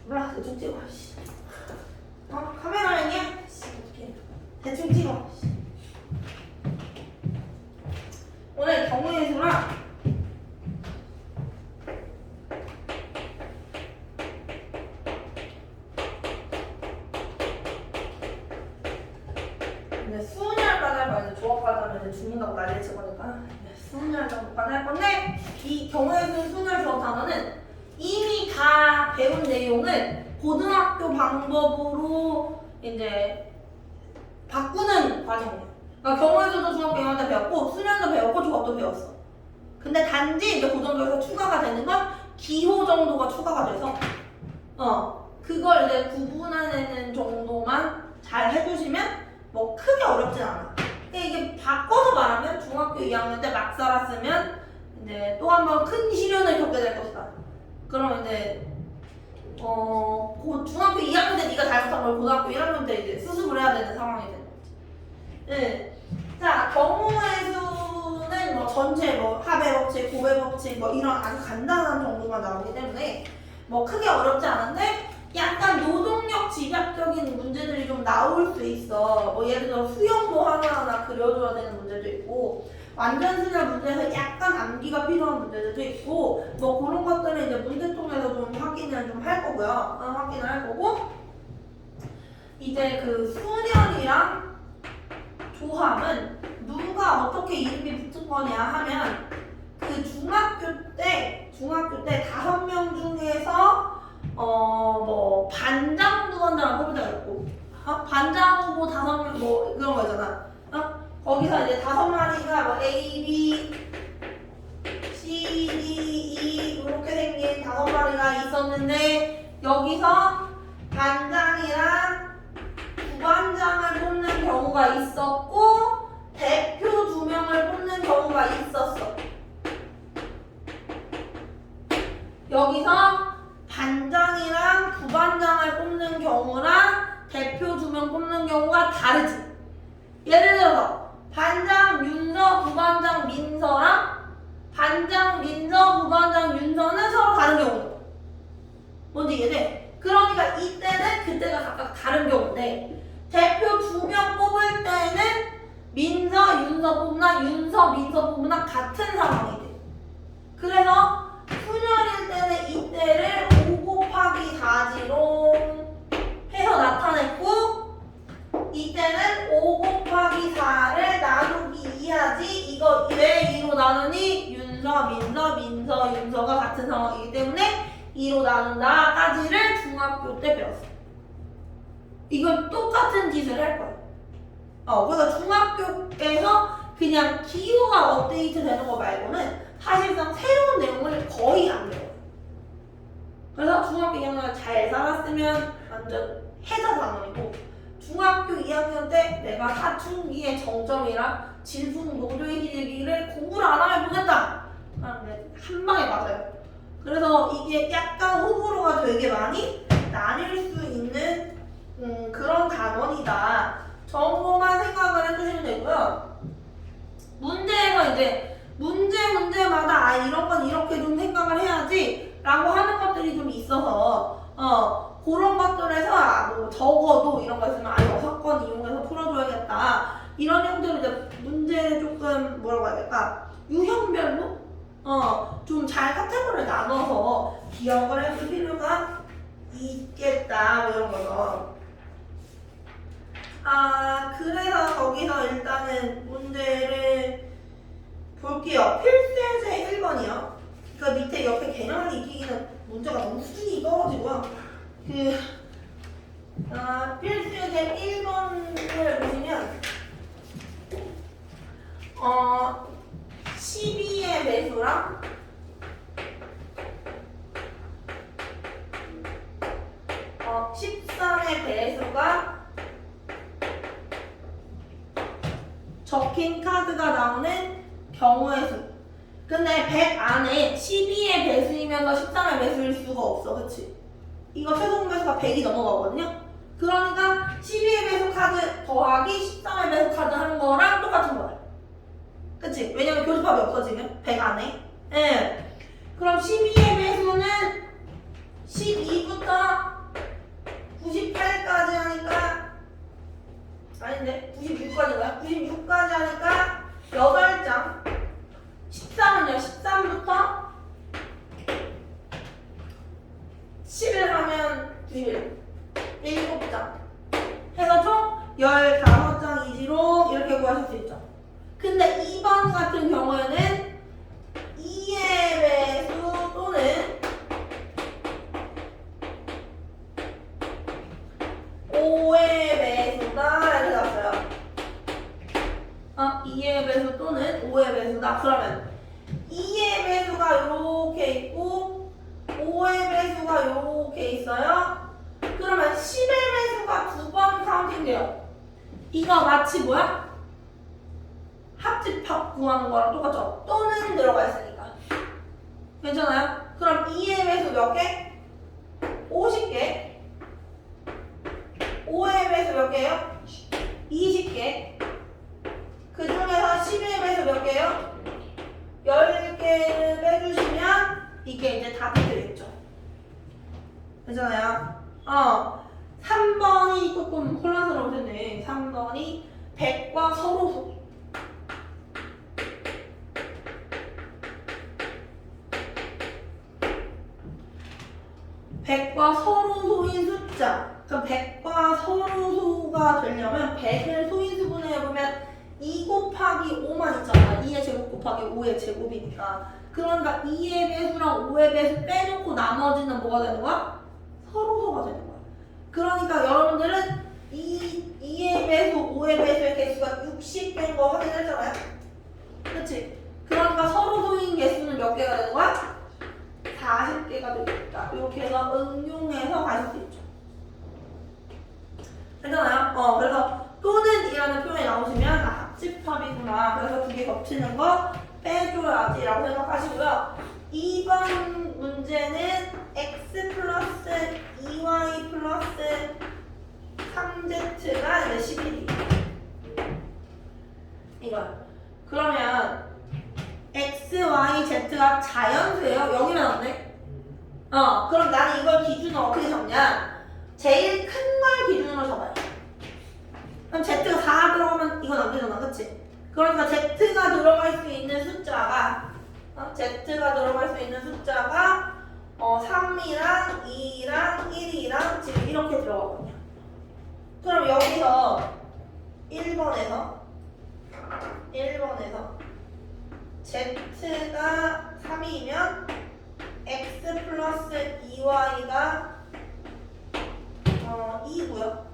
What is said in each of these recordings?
몰라 대충 찍어. 카메라맨이야? 어떡해. 대충 찍어. 오늘 경우의 수랑 이제 수은열까지 할 거야. 이제 조합까지 하면 이제 죽는다고 난리 칠 거니까 수은열 정도까지 할 건데, 이 경우의 수 수은열 조합 단어는 이미 다 배운 내용을 고등학교 방법으로 이제 바꾸는 과정이에요. 그러니까 경우의 수도 중학교 2학년 때 배웠고, 수련도 배웠고, 조합도 배웠어. 근데 단지 이제 그 정도에서 추가가 되는 건 기호 정도가 추가가 돼서 그걸 이제 구분해내는 정도만 잘 해주시면 뭐 크게 어렵진 않아. 이게 바꿔서 말하면 중학교 2학년 때 막 살았으면 이제 또 한 번 큰 시련을 겪게 될 것이다. 그러면 이제 중학교 2학년 때 네가 잘못한 걸 고등학교 1학년 때 이제 수습을 해야 되는 상황이 되는 거지. 네. 자, 경우의 수는 뭐 전체 뭐 합의 법칙, 고배 법칙 뭐 이런 아주 간단한 정도만 나오기 때문에 뭐 크게 어렵지 않은데, 약간 노동력 집약적인 문제들이 좀 나올 수 있어. 뭐 예를 들어 수영도 하나하나 그려줘야 되는 문제도 있고, 완전 수열 문제에서 약간 암기가 필요한 문제들도 있고, 뭐 그런 것들은 이제 문제통에서 좀 확인을 좀 할 거고요. 확인을 할 거고, 이제 그 수열이랑 조합은 누가 어떻게 이름이 붙은 거냐 하면, 그 중학교 때 5명 중에서 뭐 반장 부반장을 뽑을 때가 있고, 반장 후보 5명 뭐 그런 거 있잖아. 거기서 이제 5마리가 뭐 A, B, C, D, E 이렇게 생긴 5마리가 있었는데, 여기서 반장이랑 부반장을 뽑는 경우가 있었고, 대표 2명을 뽑는 경우가 있었어. 여기서 반장이랑 부반장을 뽑는 경우랑 대표 2명 뽑는 경우가 다르지. 예를 들어서 반장 윤서, 부반장 민서랑 반장 민서, 부반장 윤서는 서로 다른 경우다. 뭔지 이해돼? 그러니까 이때는 그때가 각각 다른 경우인데, 대표 2명 뽑을 때는 민서, 윤서 뽑나 윤서, 민서 뽑나 같은 상황이 돼. 그래서 순열일 때는 이때를 5 곱하기 4지로 해서 나타냈고, 이때는 5 곱하기 4를 나누기 2하지. 이거 왜 2로 나누니? 윤서, 민서, 민서, 윤서가 같은 상황이기 때문에 2로 나눈다까지를 중학교 때 배웠어. 이걸 똑같은 짓을 할 거야. 그래서 중학교에서 그냥 기호가 업데이트 되는 거 말고는 사실상 새로운 내용을 거의 안 배워요. 그래서 중학교 2학년 잘 살았으면 완전 해자 단원이고, 중학교 2학년 때 내가 사춘기의 정점이랑 질풍 노도의 시기를 공부를 안 하면 모르겠다 한 방에 맞아요. 그래서 이게 약간 호불호가 되게 많이 나뉠 수 있는 그런 단원이다 정도만 생각을 해주시면 되고요. 문제에서 이제 문제마다 이런 건 이렇게 좀 생각을 해야지 라고 하는 것들이 좀 있어서 그런 것들에서 뭐 적어도 이런 거 있으면 6건 이용해서 풀어줘야겠다 이런 형태로 이제 문제를 조금 뭐라고 해야 될까, 유형별로 좀 잘 카테고리를 나눠서 기억을 해줄 필요가 있겠다 뭐 이런 거죠. 그래서 거기서 일단은 문제를 볼게요. 필수예제 1번이요. 그 밑에 옆에 개념을 익히기는 문제가 너무 수준이 떨어지고요. 필수예제 1번을 보시면 12의 배수랑 13의 배수가 적힌 카드가 나오는 경우의 수. 근데 100 안에 12의 배수이면서 13의 배수일 수가 없어. 그치? 이거 최종 배수가 100이 넘어가거든요? 그러니까 12의 배수 카드 더하기 13의 배수 카드 하는 거랑 똑같은 거야. 그치? 왜냐면 교집합이 없어지면 100 안에. 예. 그럼 12의 배수는 12부터 하니까 8장. 13은요, 13부터 10일 하면 9일. 7장. 해서 총 15장이지로 이렇게 구하실 수 있죠. 근데 2번 같은 경우에는 2의 배수 또는 5의 배수다 이렇게 나왔어요. 2의 배수 또는 5의 배수다. 그러면 2의 배수가 이렇게 있고 5의 배수가 이렇게 있어요. 그러면 10의 배수가 2번 카운팅돼요. 이거 마치 뭐야? 합집합 구하는 거랑 똑같죠? 또는 들어가 있으니까. 괜찮아요? 그럼 2의 배수 몇 개? 50개. 5의 배수 몇 개요? 20개. 그 중에서 10의 배수 몇 개요? 10개를 빼주시면 이게 이제 답이 되겠죠. 괜찮아요? 3번이 조금 혼란스러울 텐데 3번이 100과 서로소. 100과 서로소인 숫자. 그럼 100과 서로소가 되려면 100을 소인수분해 해보면 2 곱하기 5만 있잖아. 2의 제곱 곱하기 5의 제곱이니까. 그러니까 2의 배수랑 5의 배수 빼놓고 나머지는 뭐가 되는 거야? 서로소가 되는 거야. 그러니까 여러분들은 2의 배수, 5의 배수의 개수가 60개인 거 확인했잖아요? 그치? 그러니까 서로소인 개수는 몇 개가 되는 거야? 40개가 되겠다. 이렇게 해서 응용해서 가실 수 있죠. 괜찮아요? 그래서 또는 이라는 표현이 나오시면 합집합이구나. 그래서 2개 겹치는 거 빼줘야지 라고 생각하시고요. 2번 문제는 x 플러스 2y 플러스 3z가 이제 11이에요. 이거요. 그러면 x, y, z가 자연수예요? 여기만 없네? 그럼 나는 이걸 기준으로 어떻게 적냐? 제일 큰 걸 기준으로 적어요. 그럼 z가 4 들어가면 이건 안 되잖아, 그치? 그러니까 z가 들어갈 수 있는 숫자가 z가 들어갈 수 있는 숫자가 3이랑 2랑 1이랑 지금 이렇게 들어가거든요. 그럼 여기서 1번에서 z가 3이면 x 플러스 2y가 2고요.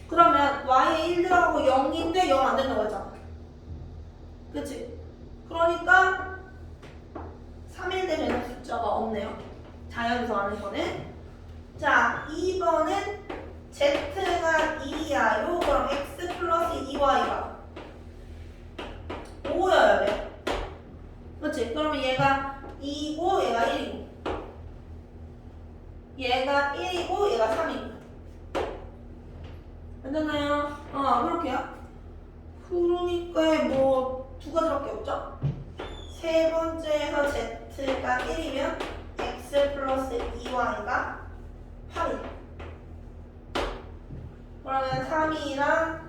그러면 y에 1 들어가고 0인데 0 안 된다고 했잖아. 그치? 그러니까 3일 되는 숫자가 없네요. 자연수 안에서는. 자, 2번은 z가 2야요. 그럼 x 플러스 2y가 5여야 돼요. 그치? 그러면 얘가 2고 얘가 1이고 얘가 1이고 얘가 3이고 괜찮나요? 그렇게요. 그러니까 뭐 두 가지밖에 없죠? 세 번째에서 z가 1이면 x 플러스 2y가 8이에요. 그러면 3이랑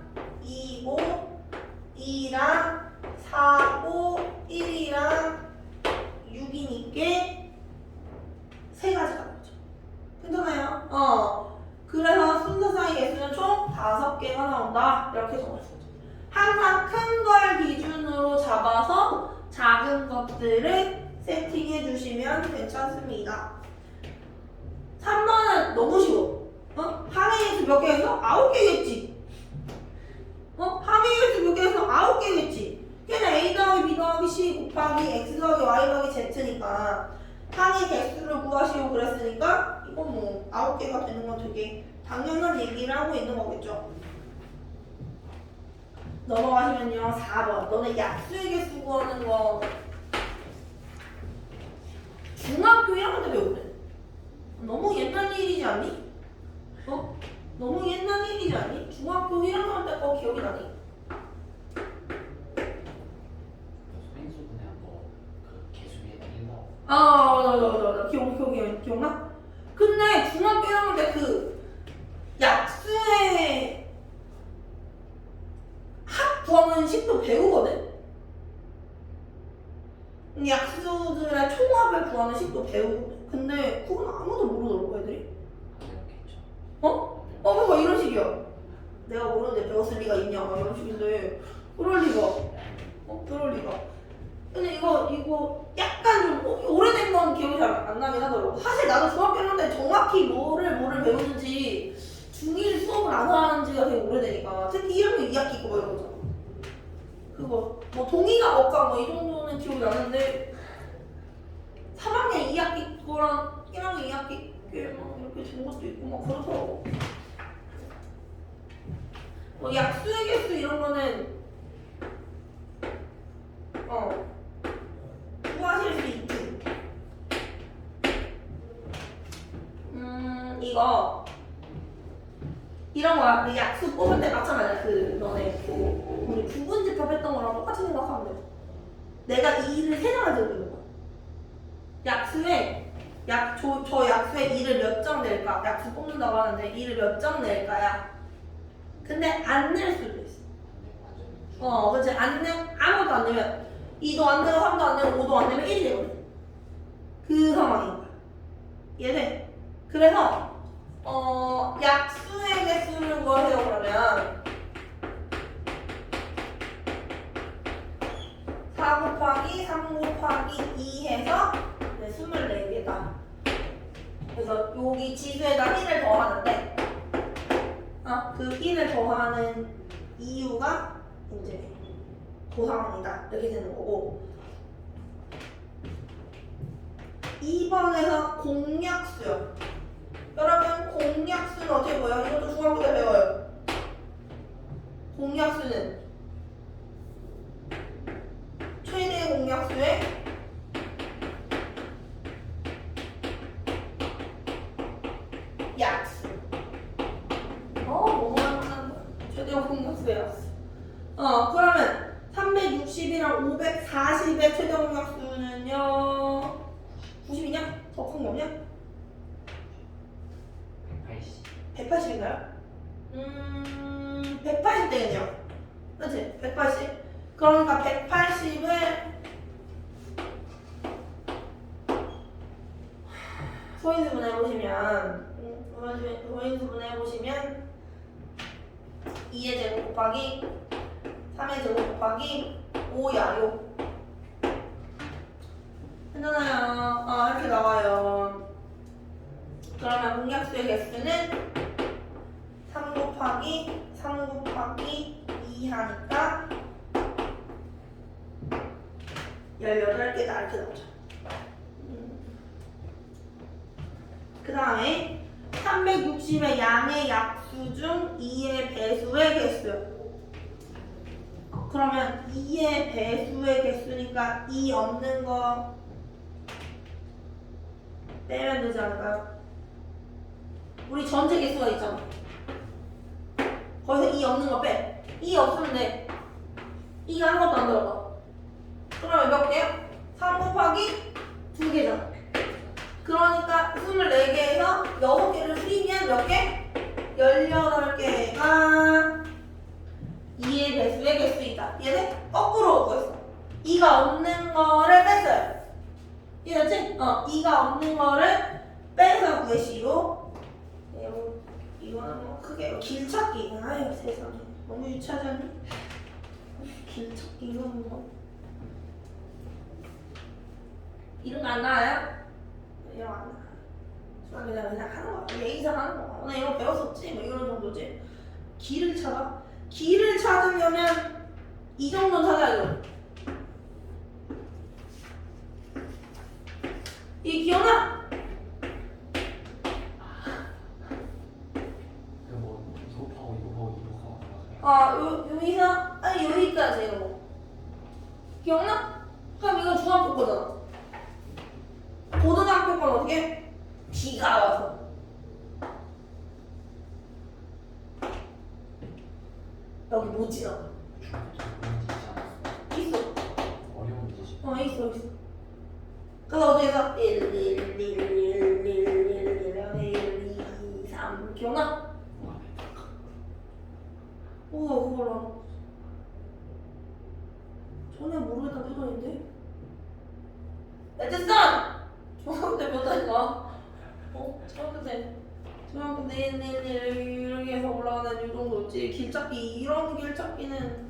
2고 2랑 4고 1이랑 6이니까 세 가지가 나오죠. 괜찮아요? 그래서 순서상의 개수는 총 5개가 나온다. 이렇게 정할 수 있죠. 항상 큰 걸 기준으로 잡아서 작은 것들을 세팅해 주시면 괜찮습니다. 3번은 너무 쉬워. 항의 개수 몇 개에서? 9개겠지. 항의 개수 몇 개에서? 9개겠지. 그냥 a 더하기 b 더하기 c 곱하기 x 더하기 y 더하기 z니까 항의 개수를 구하시오 그랬으니까 이거 뭐 9개가 되는 건 되게 당연한 얘기를 하고 있는 거겠죠. 넘어가시면요. 4번. 너네 약수의 개수 구하는 거 중학교 1학년 때 배우래. 너무 옛날 일이지 않니? 너무 옛날 일이지 않니? 중학교 1학년 때 거 기억이 나니? 기억나? 근데 중학교 1학년 때 그 약수의 합 구하는 식도 배웠을 리가 있냐 이런 식인데 그럴 리가 그럴 리가. 근데 이거 약간 좀 오래된 건 기억이 잘 안 나긴 하더라고. 사실 나도 중학교 1학년 때 정확히 뭐를 배우는지 중1 수업을 안 하는지가 되게 오래되니까 특히 1학년 2학기 있고 뭐 이런 거잖아. 그거 뭐 동의가 억까 뭐 이 정도는 기억이 나는데 3학년 2학기 거랑 1학년 2학기 막 이렇게 된 것도 있고 막 그렇더라고. 뭐 약수의 개수 이런 거는 구하실 수 있지. 이거 이런 거야. 그 약수 뽑을 때 마찬가지야. 그 너네 우리 부분집합 했던 거랑 똑같이 생각하면 돼. 내가 이 일을 세 장을 들고 있는 거야. 약수에 저 약수에 2를 몇 장 낼까? 약수 뽑는다고 하는데 2를 몇 장 낼까야? 근데 안 낼 수도 있어. 그치. 아무것도 안 내면 2도 안 내고 3도 안 내고 5도 안 내면 1이 되거든. 그 상황인 거야. 이해돼? 그래서 약수의 개수를 구하세요. 그러면 4 곱하기 3 곱하기 2 해서 24개다. 그래서 여기 지수에다 1을 더하는데 그 1을 더하는 이유가 이제 그 상황이다. 이렇게 되는 거고 2번에서 공약수요. 여러분 공약수는 어떻게 보여요? 이것도 중학교 때 배워요. 공약수는 최대 공약수의 약수. 최대 공약수의 약수. 그러면 360이랑 540의 최대 공약수는요? 90이냐? 더 큰 거냐? 180. 180인가요? 180 되겠네요. 그치? 180. 그러니까 180을 소인수분 해보시면 2의 제곱 곱하기 3의 제곱 곱하기 5야요. 괜찮아요. 이렇게 나와요. 그러면 공약수의 개수는 3 곱하기 2 하니까 18개다 이렇게 나오죠. 그 다음에 360의 양의 약수 중 2의 배수의 개수. 그러면 2의 배수의 개수니까 2 없는 거 빼면 되지 않을까요? 우리 전체 개수가 있잖아. 거기서 2 없는 거 빼. 2 없으면 돼. 2가 아무것도 안 들어가. 그러면 몇 개야? 3 곱하기 2개잖아. 그러니까 24개에서 6개를 줄이면 몇 개? 18개가 2의 배수의 개수이다. 이해돼? 거꾸로 구했어. 2가 없는 거를 뺐어요. 이해됐지? 2가 없는 거를 빼서 구해시오. 이거는 뭐 크게 길찾기. 아유 세상에 너무 유치하지 않니? 길찾기 이거는 뭐 이런 거 안 나와요? 이런 거 안 나와요. 그냥 하는 거야. 예의상 하는 거야. 나 이거 배웠었지? 뭐 이런 정도지. 길을 찾아? 길을 찾으려면 이 정도는 찾아야죠. 이 기억나? 여기서 여기까지 이런 거 기억나? 그럼 이거 중학교 거잖아. 고등학교 건 어떻게? 비가 와서 여기 못 지나가. 있어. 어려운 지식. 있어. 그래서 어디에서 1, 2, 3 기억나? 그걸로 전혀 모르겠다는 표정인데? 야 됐어! 중학교 때 배웠다니까. 중학교 때 저만큼 이렇게 해서 올라가는 이 정도지. 길잡기 이런 길잡기는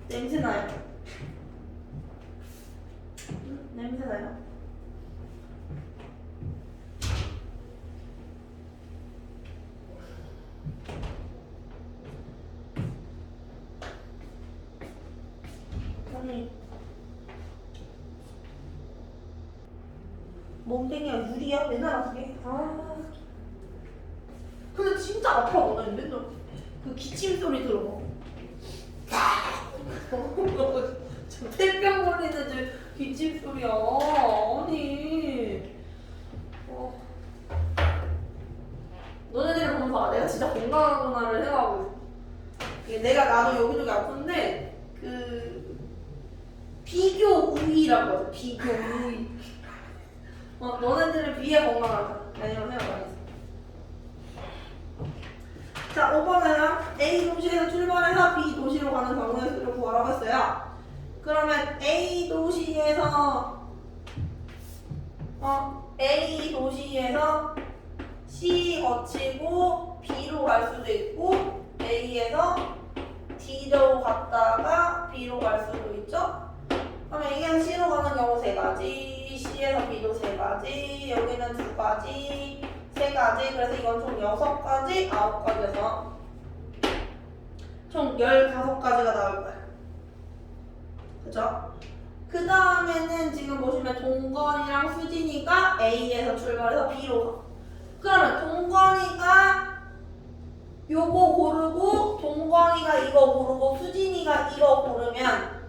냄새나요. 냄새나요. 아니 멍땡이야 유리야 맨날 아프게. 아 근데 진짜 아파 오늘 맨날 그 기침 소리 들어. 저 태평 걸리는 저 기침 소리야. 아니 너네들 보면서 내가 진짜 건강하구나를 생각하고 있어. 내가 나도 여기저기 아픈데 그 비교 우위라고 하죠. 비교 우위. 너네들은 비해 건강하다. 아니면 생각 안 했어. 자, 5번에는 A 도시에서 출발해서 B 도시로 가는 경우의 수를 구하라고 했어요. 그러면 A 도시에서 A 도시에서 C 거치고 B로 갈 수도 있고 A에서 D로 갔다가 B로 갈 수도 있죠. 그러면 A에서 C로 가는 경우 3가지, C에서 B도 3가지, 여기는 2가지, 3가지. 그래서 이건 총 6가지, 9가지에서 총 15가지가 나올 거예요. 그죠? 그 다음에는 지금 보시면 동건이랑 수진이가 A에서 출발해서 B로 가. 그러면 동건이가 요거 고르고 동건이가 이거 고르고 수진이가 이거 고르면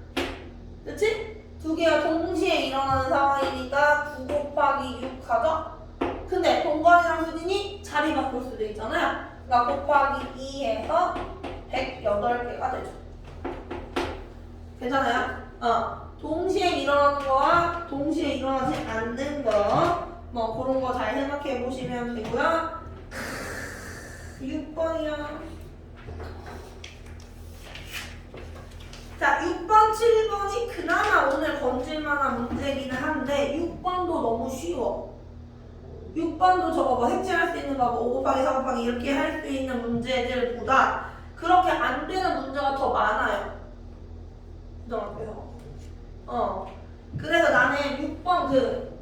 그치? 두 개가 동시에 일어나는 상황이니까 9 곱하기 6 하죠? 근데 동건이랑 수진이 자리 바꿀 수도 있잖아요. 그러니까 곱하기 2 해서 108개가 되죠. 괜찮아요? 동시에 일어나는 거와 동시에 일어나지 않는 거 뭐 그런 거 잘 생각해 보시면 되고요. 6번이요. 자, 6번, 7번이 그나마 오늘 건질만한 문제기는 한데 6번도 너무 쉬워. 6번도 저거 뭐 색칠할 수 있는 거 뭐 5 곱하기 4 곱하기 이렇게 할 수 있는 문제들보다 그렇게 안 되는 문제가 더 많아요. 고등학교에서. 그래서 나는 6번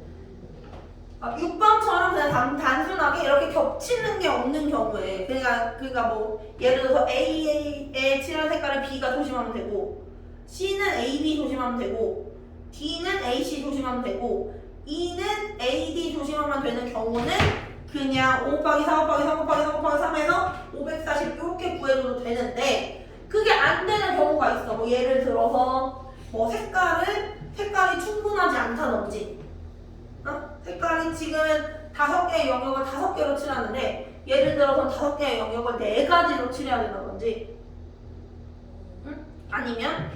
6번처럼 그냥 단순하게 이렇게 겹치는 게 없는 경우에 그러니까 뭐 예를 들어서 A에 칠한 색깔을 B가 조심하면 되고 C는 AB 조심하면 되고 D는 AC 조심하면 되고 E는 AD 조심하면 되는 경우는 그냥 5 곱하기 4 곱하기 3 곱하기 4 곱하기 3에서 540 이렇게 구해줘도 되는데 그게 안 되는 경우가 있어. 뭐 예를 들어서 뭐 색깔이 충분하지 않다든지 색깔이 지금 5개의 영역을 5개로 칠하는데 예를 들어서 5개의 영역을 4가지로 칠해야 된다든지 아니면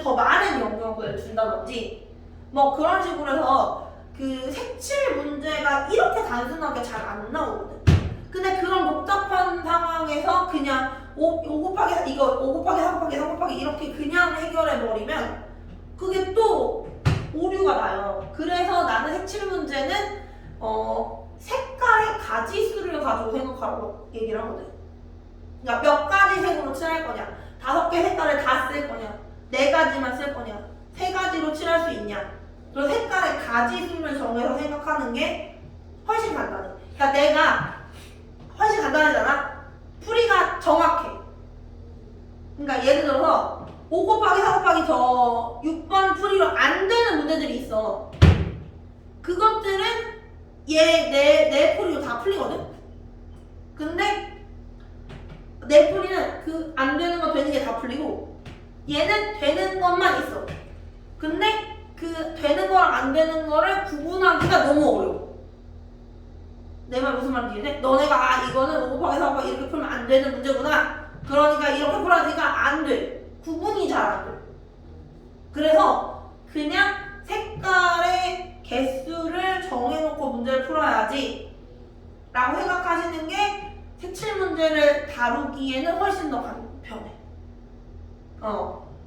더 많은 영역을 준다든지 뭐 그런 식으로 해서 그 색칠 문제가 이렇게 단순하게 잘 안 나오거든. 근데 그런 복잡한 상황에서 그냥 5 곱하기 4 곱하기 3 곱하기 이렇게 그냥 해결해 버리면 그게 또 오류가 나요. 그래서 나는 색칠 문제는 색깔의 가지수를 가지고 생각하라고 얘기를 하거든. 그러니까 몇 가지 색으로 칠할 거냐, 5개 색깔을 다 쓸 거냐, 4가지만 쓸 거냐, 3가지로 칠할 수 있냐. 그리고 색깔의 가지수를 정해서 생각하는 게 훨씬 간단해. 그러니까 내가 훨씬 간단하잖아. 풀이가 정확해. 그러니까 예를 들어서 5 곱하기 4 곱하기 저 6번 풀이로 안 되는 문제들이 있어. 그것들은 내 풀이로 다 풀리거든? 근데 내 풀이는 그 안 되는 거 되는 게 다 풀리고 얘는 되는 것만 있어. 근데 그 되는 거랑 안 되는 거를 구분하기가 너무 어려워. 내 말 무슨 말인지 이해돼? 너네가 이거는 5 곱하기 4 곱하기 이렇게 풀면 안 되는 문제구나. 그러니까 이렇게 풀어야지가 안 돼. 구분이 잘 안 돼. 그래서 그냥 색깔의 개수를 정해놓고 문제를 풀어야지 라고 생각하시는 게 색칠 문제를 다루기에는 훨씬 더 편해.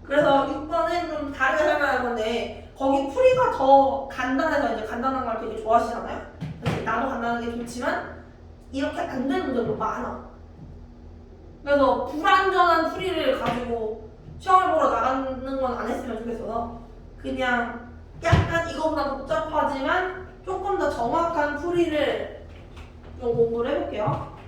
그래서 6번은 좀 다르게 설명할 건데 거기 풀이가 더 간단해서 이제 간단한 걸 되게 좋아하시잖아요. 그래서 나도 간단한 게 좋지만 이렇게 안 되는 문제도 많아. 그래서 불완전한 풀이를 가지고 시험을 보러 나가는 건 안 했으면 좋겠어서 그냥 약간 이거보다 복잡하지만 조금 더 정확한 풀이를 좀 공부를 해볼게요.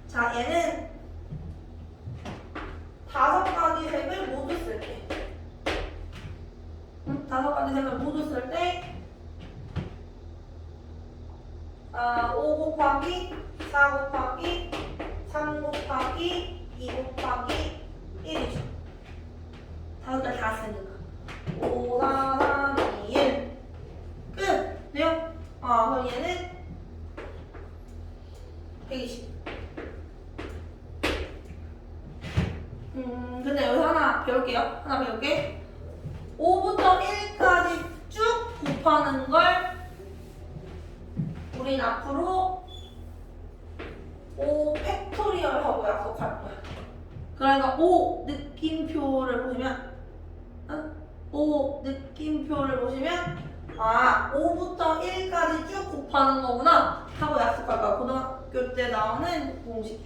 자, 얘는 5가지 색을 모두 쓸 때, 5가지 색을 모두 쓸 때, 5 곱하기 4 곱하기 3 곱하기 2 곱하기 1이죠. 5가지 다 쓰니까 5, 4, 3, 2, 1 끝! 돼요? 그럼 얘는 120. 근데 여기서 하나 배울게요. 하나 배울게. 5부터 1까지 쭉 곱하는 걸 우린 앞으로 5 팩토리얼하고 약속할 거야. 그러니까 5 느낌표를 보시면 5 느낌표를 보시면 5부터 1까지 쭉 곱하는 거구나 하고 약속할 거야. 고등학교 때 나오는 공식.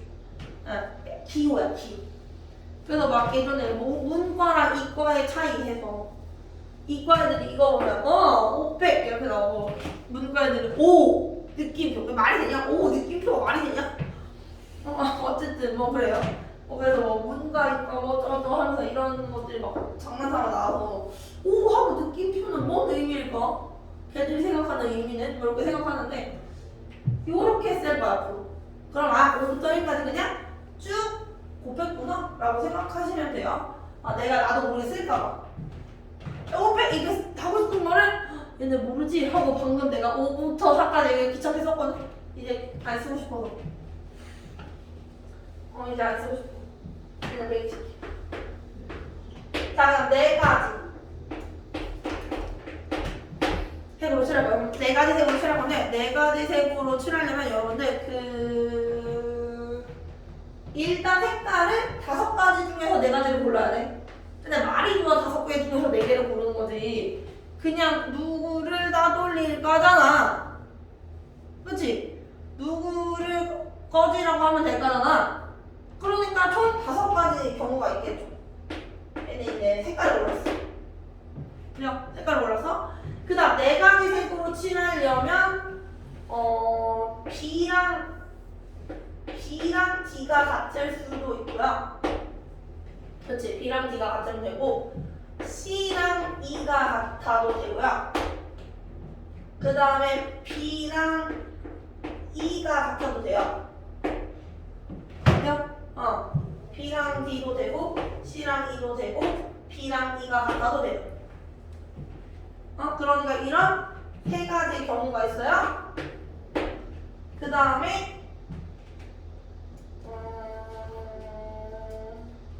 기호야, 기호. 그래서 막 예전에 문과랑 이과의 차이해서 이과 애들이 이거 보면 500 이렇게 나오고 문과 애들은 5 느낌표. 말이 되냐? 5 느낌표가 말이 되냐? 어쨌든 뭐 그래요. 그래서 뭐 문과 이과 뭐 어쩌고 하면서 이런 것들이 막 장난삼아 나와서 5 하고 느낌표는 뭔 의미일까? 걔들이 생각하는 의미는 뭐 이렇게 생각하는데 요렇게 쓸 거야 앞으로. 그럼 5부터 1까지 그냥 쭉 곱했구나 라고 생각하시면 돼요. 나도 모르게 쓸까봐 500 이게 하고 싶은 말을 얘네 모르지 하고 방금 내가 5부터 4까지 귀찮게 썼거든. 이제 안 쓰고 싶어서 이제 안 쓰고 싶어. 그냥 매기 시켜. 자, 그럼 4가지 색으로 칠할 거예요. 4가지 색으로 칠할 건데 4가지 색으로 칠하려면 여러분들 일단 색깔을 5가지 중에서 4가지를 골라야 돼. 근데 말이 좋아 5개 중에서 4개를 고르는 거지. 그냥 누구를 따돌릴까잖아. 그치? 누구를 꺼지라고 하면 될까잖아. 그러니까 총 5가지 경우가 있겠죠. 얘는 이제 색깔을 골랐어. 그냥 색깔을 골랐어. 그 다음 4가지 색으로 칠하려면 B랑 D가 같을 수도 있고요. 그렇지? B랑 D가 같으면 되고 C랑 E가 같아도 되고요. 그 다음에 B랑 E가 같아도 돼요. 돼요? B랑 D도 되고 C랑 E도 되고 B랑 E가 같아도 돼요. 그러니까 이런 3가지 경우가 있어요. 그 다음에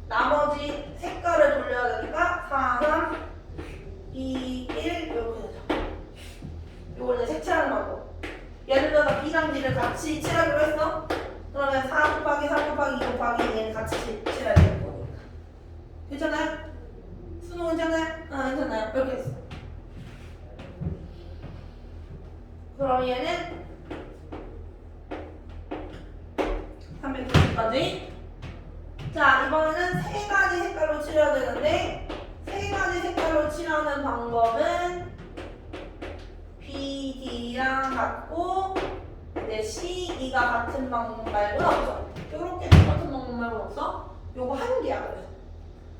나머지 색깔을 돌려야 되니까 4, 3, 2, 1 이렇게 되죠. 요거는 색칠하는 방법. 예를 들어서 B랑 D를 같이 칠하기로 했어. 그러면 4 곱하기 3 곱하기 2 곱하기 얘는 같이 칠해야 되는 거니까. 괜찮아요? 수능 괜찮아요? 괜찮아요. 이렇게 했어. 그럼 얘는 390까지. 자, 이번에는 3가지 색깔로 칠해야 되는데 3가지 색깔로 칠하는 방법은 B, D랑 같고 C, E가 같은 방법 말고는 없어. 요렇게 똑같은 방법 말고는 없어. 요거 한 개야. 그래서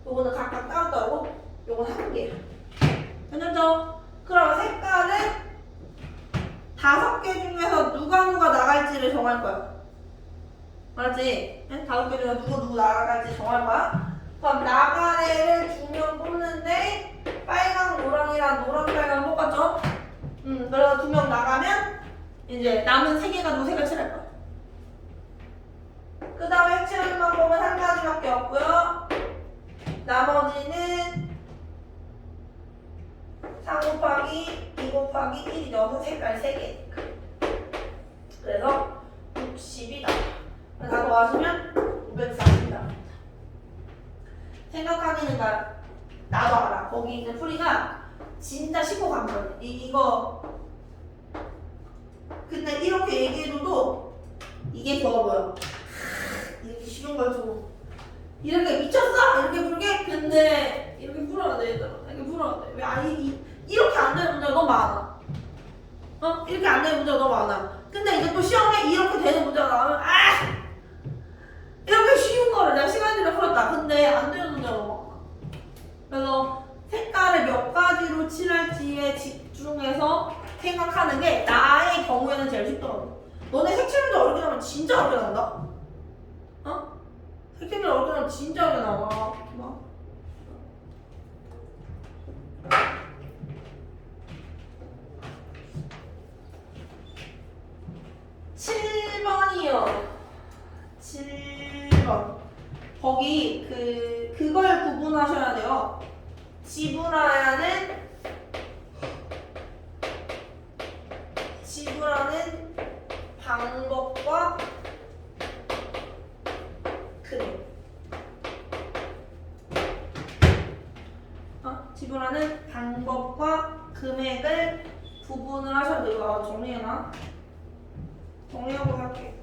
요거는 각각 따로따로, 요건 한 개야. 괜찮죠? 그럼 색깔은 5개 중에서 누가 나갈지를 정할 거야. 알았지? 5개 중에 누구 나갈지 정할 거야. 그럼 나갈 애를 2명 뽑는데 빨강 노랑이랑 노랑 빨강 똑같죠? 그래서 2명 나가면 이제 남은 3개 가지고 색을 칠할 거야. 그 다음에 색칠하는 방법은 한 가지밖에 없고요. 나머지는 4 곱하기 2 곱하기 1이 넣어서 색깔 3개니까. 그래서 60이다. 다 더하시면 540이다. 생각하기는 나도 알아. 거기 있는 풀이가 진짜 쉽고 간편해. 이거 근데 이렇게 얘기해줘도 이게 좋아 보여. 이렇게 쉬운 걸 주고 이렇게 미쳤어? 이렇게 풀게? 근데 이렇게 풀어야 돼 얘들아. 이렇게 풀어야 돼. 왜 이렇게 안 되는 문제가 너무 많아. 이렇게 안 되는 문제가 너무 많아. 근데 이제 또 시험에 이렇게 되는 문제가 나오면 이렇게 쉬운 거를 내가 시간 들여 풀었다. 근데 안 되는 문제가 너무 많아. 그래서 색깔을 몇 가지로 칠할지에 집중해서 생각하는 게 나의 경우에는 제일 쉽더라고. 너네 색칠 문제 어렵게 나오면 진짜 어렵게 나온다. 색칠 문제 어렵게 나오면 진짜 어렵게 나와. 뭐. 7번이요. 7번. 거기 그걸 구분하셔야 돼요. 지브라는 방법과 금액. 지불하는 방법과 금액을 구분을 하셔야 돼요. 정리해놔. 정리하고 할게.